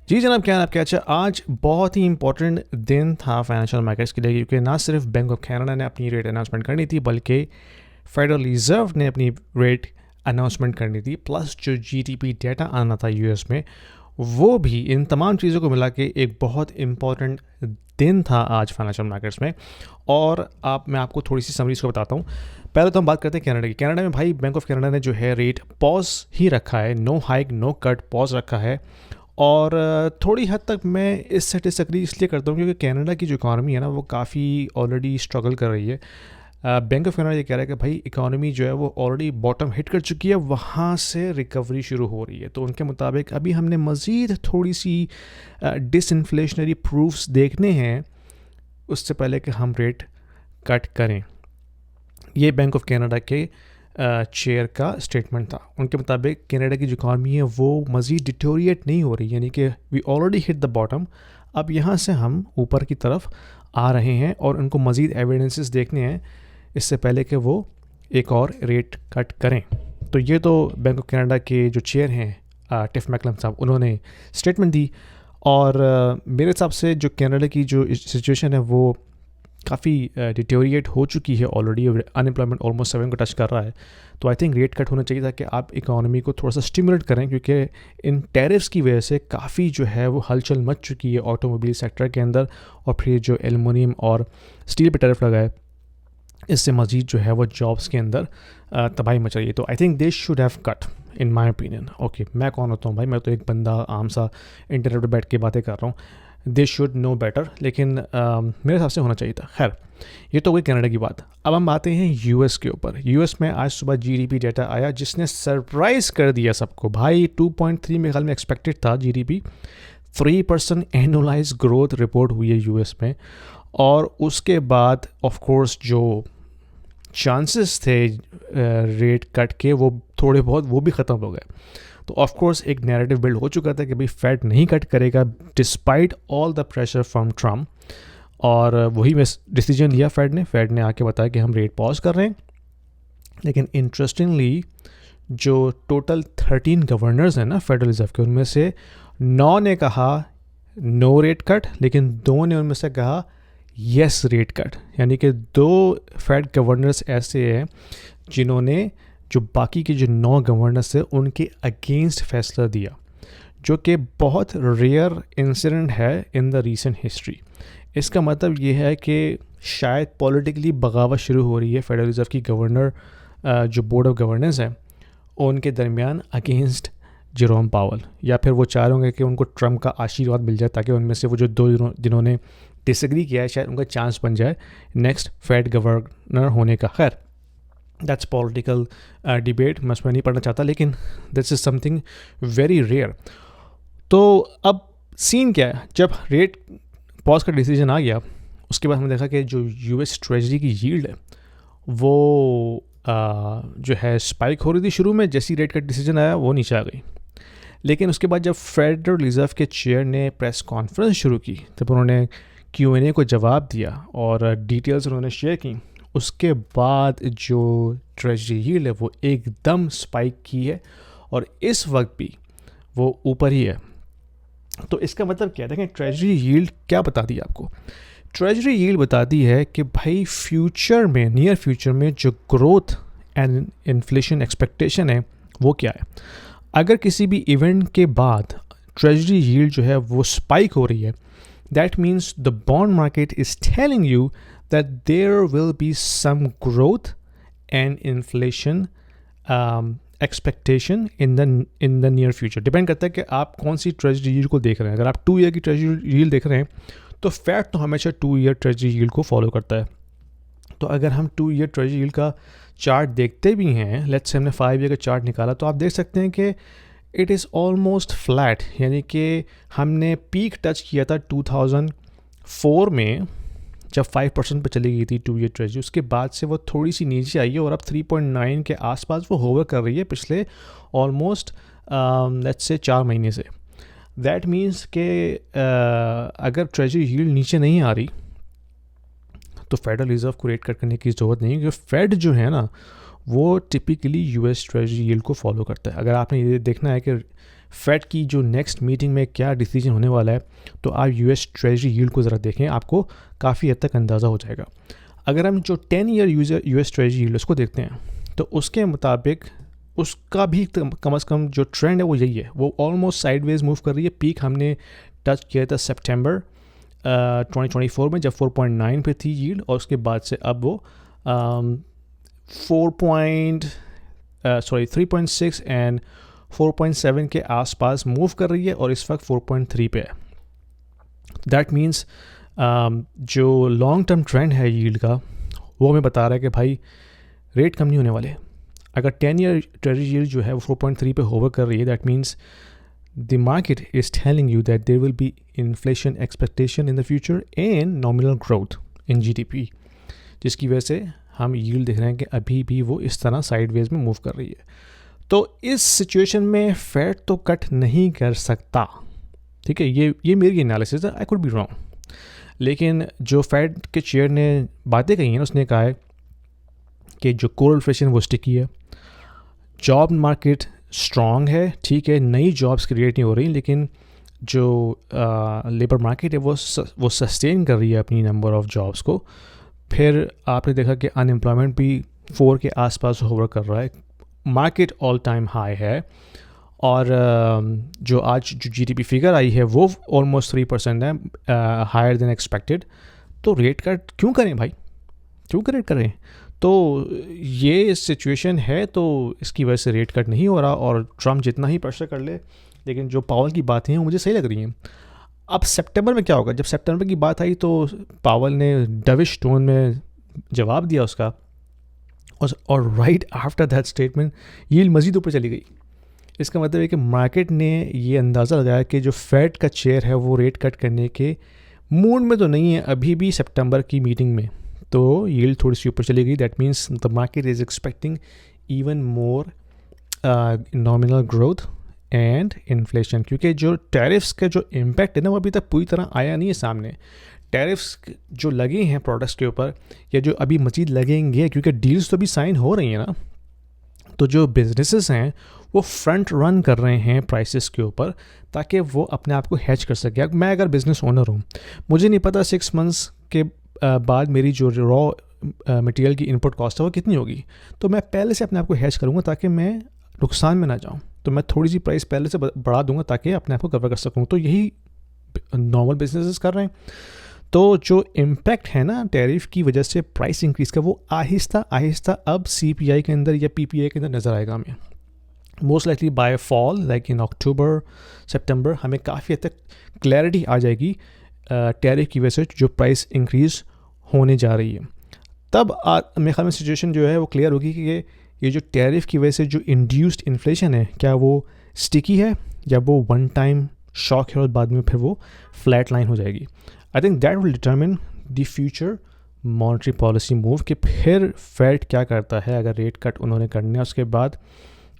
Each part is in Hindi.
जी जनाब, क्या आप क्या अच्छा। आज बहुत ही इंपॉर्टेंट दिन था फाइनेंशियल मार्केट्स के लिए, क्योंकि ना सिर्फ बैंक ऑफ कनाडा ने अपनी रेट अनाउंसमेंट करनी थी, बल्कि फेडरल रिजर्व ने अपनी रेट अनाउंसमेंट करनी थी। प्लस जो जीडीपी डेटा आना था यूएस में, वो भी। इन तमाम चीज़ों को मिला के एक बहुत इंपॉर्टेंट दिन था आज फाइनेंशियल मार्केट्स में। और मैं आपको थोड़ी सी समरीज को बताता हूँ। पहले तो हम बात करते हैं कनाडा की। कनाडा में भाई बैंक ऑफ कनाडा ने जो है रेट पॉज ही रखा है, no hike no cut, pause रखा है। और थोड़ी हद तक मैं इससे डिसएग्री इसलिए करता हूँ क्योंकि कनाडा की जो इकॉनमी है ना, वो काफ़ी ऑलरेडी स्ट्रगल कर रही है। बैंक ऑफ कनाडा ये कह रहा है कि भाई इकॉनमी जो है वो ऑलरेडी बॉटम हिट कर चुकी है, वहाँ से रिकवरी शुरू हो रही है। तो उनके मुताबिक अभी हमने मज़ीद थोड़ी सी डिसइन्फ्लेशनरी प्रूफ्स देखने हैं उससे पहले कि हम रेट कट करें। ये बैंक ऑफ कनाडा के चेयर का स्टेटमेंट था। उनके मुताबिक कनाडा की जो इकॉनमी है वो मज़ीद डिटोरिएट नहीं हो रही, यानी कि we already hit the bottom. अब यहाँ से हम ऊपर की तरफ आ रहे हैं और उनको मज़ीद एविडेंसेस देखने हैं इससे पहले कि वो एक और रेट कट करें। तो ये तो बैंक ऑफ कनाडा के जो चेयर हैं टिफ मैकलम साहब, उन्होंने स्टेटमेंट दी। और मेरे हिसाब से जो कनाडा की जो सिचुएशन है वो काफ़ी डिटोरिएट हो चुकी है ऑलरेडी। अनएम्प्लॉयमेंट ऑलमोस्ट 7 को टच कर रहा है। तो आई थिंक रेट कट होना चाहिए था कि आप इकोनॉमी को थोड़ा सा स्टिमुलेट करें, क्योंकि इन टैरिफ्स की वजह से काफ़ी जो है वो हलचल मच चुकी है ऑटोमोबाइल सेक्टर के अंदर। और फिर जो एल्युमिनियम और स्टील पे टैरिफ लगाए, इससे मज़ीद जो है वो जॉब्स के अंदर तबाही मच रही है। तो I think this should have cut in my opinion. Okay, मैं कौन होता हूँ भाई, मैं तो एक बंदा आम सा इंटरनेट पर बैठ के बातें कर रहा हूँ। दे शुड नो बेटर, लेकिन मेरे हिसाब से होना चाहिए था। खैर, ये तो हुई कनाडा की बात। अब हम आते हैं यूएस के ऊपर। यूएस में आज सुबह जीडीपी डेटा आया जिसने सरप्राइज़ कर दिया सबको। भाई 2.3 में ख्याल में एक्सपेक्टेड था जीडीपी। 3% एनुअलाइज ग्रोथ रिपोर्ट हुई है यूएस में। और उसके बाद ऑफ कोर्स जो चांसेस थे रेट कट के, वो थोड़े बहुत वो भी ख़त्म हो गए। तो ऑफ कोर्स एक नैरेटिव बिल्ड हो चुका था कि भाई फेड नहीं कट करेगा despite all the pressure from Trump. और वही डिसीजन लिया फेड ने आके बताया कि हम रेट पॉज कर रहे हैं। लेकिन इंटरेस्टिंगली जो टोटल 13 गवर्नर्स हैं ना फेडरल रिजर्व के, उनमें से 9 ने कहा नो रेट कट, लेकिन 2 ने उनमें से कहा येस रेट कट। यानी कि 2 फेड गवर्नर्स ऐसे हैं जिन्होंने जो बाकी के जो 9 गवर्नर्स थे उनके अगेंस्ट फैसला दिया, जो कि बहुत रेयर इंसिडेंट है इन द रीसेंट हिस्ट्री। इसका मतलब ये है कि शायद पॉलिटिकली बगावत शुरू हो रही है फेडरल रिजर्व की गवर्नर जो बोर्ड ऑफ गवर्नेंस है उनके दरमियान अगेंस्ट जेरोम पावल। या फिर वो चाह रहे होंगे कि उनको ट्रम्प का आशीर्वाद मिल जाए, ताकि उनमें से वो जो 2 जिन्होंने डिसएग्री किया है शायद उनका चांस बन जाए नेक्स्ट फेड गवर्नर होने का। खैर, दैट्स पॉलिटिकल डिबेट, मैं उसमें नहीं पढ़ना चाहता, लेकिन this is something very rare. तो अब सीन क्या है, जब रेट पॉज का डिसीजन आ गया उसके बाद हमने देखा कि जो यूएस ट्रेजरी की यील्ड है वो जो है स्पाइक हो रही थी शुरू में। जैसी रेट का डिसीजन आया वो नीचे आ गई। लेकिन उसके बाद जब फेडरल रिजर्व के चेयर ने प्रेस कॉन्फ्रेंस शुरू की, तब उन्होंने Q&A को जवाब दिया और डिटेल्स उन्होंने शेयर की। उसके बाद जो ट्रेजरी यील्ड है वो एकदम स्पाइक की है और इस वक्त भी वो ऊपर ही है। तो इसका मतलब क्या है, देखें ट्रेजरी यील्ड क्या बताती है आपको। ट्रेजरी यील्ड बताती है कि भाई फ्यूचर में, नियर फ्यूचर में जो ग्रोथ एंड इन्फ्लेशन एक्सपेक्टेशन है वो क्या है। अगर किसी भी इवेंट के बाद ट्रेजरी यील्ड जो है वो स्पाइक हो रही है, that means the bond market is telling you that there will be some growth and inflation expectation in the near future. Depend करता है कि आप कौन सी ट्रेजरी यील्ड को देख रहे हैं। अगर आप 2 ईयर की ट्रेजरी यील्ड देख रहे हैं तो फेड तो हमेशा 2 ईयर ट्रेजरी यील्ड को फॉलो करता है। तो अगर हम 2 ईयर ट्रेजरी यील्ड का चार्ट देखते भी हैं, लेट्स से हमने 5 ईयर का चार्ट निकाला, तो आप देख सकते हैं कि इट इज़ ऑलमोस्ट फ्लैट। यानी कि हमने पीक टच किया था 2004 में जब 5% पे चली गई थी 2 ईयर ट्रेजरी। उसके बाद से वो थोड़ी सी नीचे आई है और अब 3.9 के आसपास वो होवर कर रही है पिछले ऑलमोस्ट लेट्स से 4 महीने से। दैट मीन्स कि अगर ट्रेजरी यील्ड नीचे नहीं आ रही तो फेडरल रिजर्व को रेट कट करने की ज़रूरत नहीं है, क्योंकि फेड जो है ना वो टिपिकली यूएस ट्रेजरी यील्ड को फॉलो करता है। अगर आपने ये देखना है कि फेड की जो नेक्स्ट मीटिंग में क्या डिसीजन होने वाला है, तो आप यूएस ट्रेजरी यील्ड को ज़रा देखें, आपको काफ़ी हद तक अंदाज़ा हो जाएगा। अगर हम जो 10 ईयर यूएस ट्रेजरी यील्ड उसको देखते हैं, तो उसके मुताबिक उसका भी कम से कम जो ट्रेंड है वो यही है, वो ऑलमोस्ट साइडवेज मूव कर रही है। पीक हमने टच किया था सितंबर 2024 में, जब 4.9 पे थी यील्ड, और उसके बाद से अब वो 3.6 एंड 4.7 के आसपास मूव कर रही है, और इस वक्त 4.3 पे है। दैट मीन्स जो लॉन्ग टर्म ट्रेंड है यील्ड का, वो हमें बता रहा है कि भाई रेट कम नहीं होने वाले। अगर 10 ईयर ट्रेजरी यील्ड जो है वो 4.3 पे होवर कर रही है, that means the market is telling you that there will be inflation expectation in the future and nominal growth in GDP, जिसकी वजह से हम यील्ड देख रहे हैं कि अभी भी वो इस तरह साइडवेज में मूव कर रही है। तो इस सिचुएशन में फेड तो कट नहीं कर सकता, ठीक है, ये मेरी एनालिसिस है, आई कुड बी रॉन्ग। लेकिन जो फेड के चेयर ने बातें कही हैं, उसने कहा है कि जो कोर इन्फ्लेशन वो स्टिकी है, जॉब मार्केट स्ट्रॉन्ग है, ठीक है, नई जॉब्स क्रिएट नहीं हो रही, लेकिन जो लेबर मार्केट है वो सस्टेन कर रही है अपनी नंबर ऑफ़ जॉब्स को। फिर आपने देखा कि अनएम्प्लॉयमेंट भी 4 के आसपास होवर कर रहा है, मार्केट ऑल टाइम हाई है, और जो आज जो जीडीपी फिगर आई है वो ऑलमोस्ट 3% है, हायर देन एक्सपेक्टेड। तो रेट कट क्यों करें भाई, क्यों करें करें? तो ये सिचुएशन है, तो इसकी वजह से रेट कट नहीं हो रहा, और ट्रम्प जितना ही प्रेशर कर ले, लेकिन जो पावल की बातें हैं वो मुझे सही लग रही हैं। अब सितंबर में क्या होगा? जब सितंबर की बात आई तो पावल ने डविश टोन में जवाब दिया उसका, और right after that statement yield मज़ीद ऊपर चली गई। इसका मतलब है कि मार्केट ने ये अंदाज़ा लगाया कि जो फेड का चेयर है वो रेट कट करने के मूड में तो नहीं है अभी भी सितंबर की मीटिंग में, तो यील्ड थोड़ी सी ऊपर चली गई। That means the market is expecting even more nominal growth and inflation, क्योंकि जो टैरिफ्स का जो इम्पैक्ट है ना वो अभी तक पूरी तरह आया नहीं है सामने। टैरिफ्स जो लगे हैं प्रोडक्ट्स के ऊपर, या जो अभी मज़ीद लगेंगे, क्योंकि डील्स तो भी साइन हो रही हैं ना, तो जो बिजनेसेस हैं वो फ्रंट रन कर रहे हैं प्राइसेस के ऊपर, ताकि वो अपने आप को हैच कर सके। अब मैं अगर बिज़नेस ओनर हूँ, मुझे नहीं पता 6 मंथ्स के बाद मेरी जो रॉ मटेरियल की इनपुट कॉस्ट है वो कितनी होगी, तो मैं पहले से अपने आप को हैच करूँगा ताकि मैं नुकसान में ना जाऊँ। तो मैं थोड़ी सी प्राइस पहले से बढ़ा दूंगा ताकि अपने आप को कवर कर सकूँ। तो यही नॉर्मल बिजनेसेस कर रहे हैं। तो जो इम्पैक्ट है ना टैरिफ की वजह से प्राइस इंक्रीज़ का, वो आहिस्ता आहिस्ता अब सीपीआई के अंदर या पीपीआई के अंदर नज़र आएगा हमें। Most likely by fall, like in October September, हमें काफ़ी हद तक क्लैरिटी आ जाएगी टैरिफ की वजह से जो प्राइस इंक्रीज़ होने जा रही है। तब मेरे ख्याल में सिचुएशन जो है वो क्लियर होगी कि ये जो टैरिफ की वजह से जो इंड्यूस्ड इन्फ्लेशन है, क्या वो स्टिकी है या वो वन टाइम शॉक है और बाद में फिर वो फ्लैट लाइन हो जाएगी। I think that will determine the future monetary policy move, कि फिर फेड क्या करता है। अगर रेट कट उन्होंने करने उसके बाद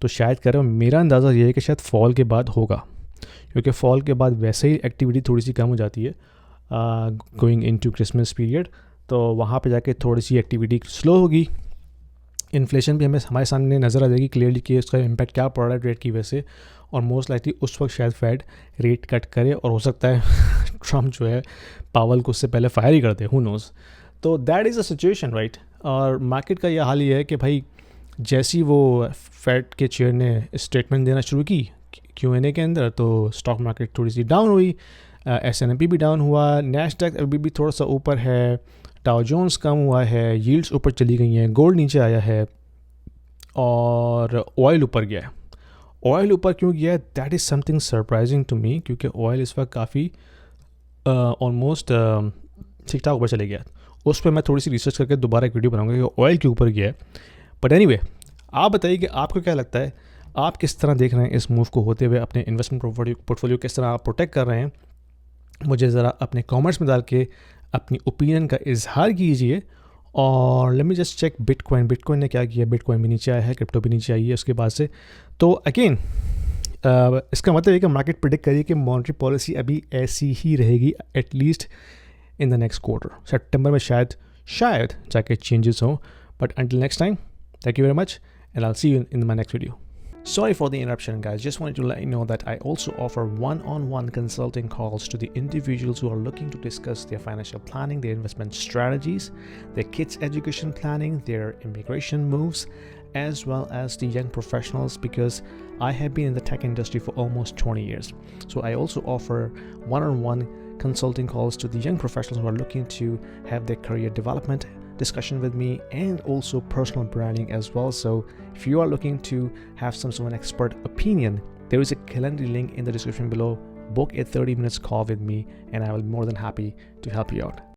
तो शायद करें, मेरा अंदाज़ा ये है कि शायद फॉल के बाद होगा, क्योंकि फॉल के बाद वैसे ही एक्टिविटी थोड़ी सी कम हो जाती है गोइंग इनटू क्रिसमस पीरियड, तो वहाँ पे जाके थोड़ी सी एक्टिविटी स्लो होगी। इन्फ्लेशन भी हमारे सामने नज़र आ जाएगी क्लियरली कि उसका इम्पैक्ट क्या पड़ रहा है रेट की वजह से, और मोस्ट लाइकली उस वक्त शायद फेड रेट कट करे, और हो सकता है ट्रम्प जो है पावल को उससे पहले फायर ही कर दे, हु नोज़। तो that is a situation, right. और मार्केट का यह हाल ये है कि भाई जैसी वो फेड के चेयर ने स्टेटमेंट देना शुरू की Q&A के अंदर, तो स्टॉक मार्केट थोड़ी सी डाउन हुई, S&P भी डाउन हुआ, नैस्डैक अभी भी थोड़ा सा ऊपर है, डाउ जोन्स कम हुआ है, यील्ड्स ऊपर चली गई हैं, गोल्ड नीचे आया है, और ऑयल ऊपर गया है। ऑयल ऊपर क्यों गया है, that is something surprising to me, क्योंकि ऑयल इस वक्त काफ़ी ऑलमोस्ट ठीक ठाक ऊपर चले गया। उस पर मैं थोड़ी सी रिसर्च करके दोबारा एक वीडियो बनाऊंगा कि ऑयल के ऊपर गया है। बट एनीवे, आप बताइए कि आपको क्या लगता है, आप किस तरह देख रहे हैं इस मूव को होते हुए, अपने इन्वेस्टमेंट पोर्टफोलियो किस तरह आप प्रोटेक्ट कर रहे हैं। मुझे ज़रा अपने कमेंट्स में डाल के अपनी ओपिनियन का इजहार कीजिए। और let me just check bitcoin ने क्या किया। बिटकॉइन भी नीचे आया है, क्रिप्टो भी नीचे आई है उसके बाद से। तो अगेन इसका मतलब है कि मार्केट प्रिडिक्ट करिए कि मॉनेटरी पॉलिसी अभी ऐसी ही रहेगी at least in the next quarter. सितंबर में शायद जाके चेंजेस हों, but until next time, thank you very much and I will see you in my next video. Sorry for the interruption, guys. Just wanted to let you know that I also offer one-on-one consulting calls to the individuals who are looking to discuss their financial planning, their investment strategies, their kids' education planning, their immigration moves, as well as the young professionals, because I have been in the tech industry for almost 20 years. So I also offer one-on-one consulting calls to the young professionals who are looking to have their career development discussion with me, and also personal branding as well. So if you are looking to have some sort of an expert opinion, there is a Calendly link in the description below. Book a 30 minutes call with me and I will be more than happy to help you out.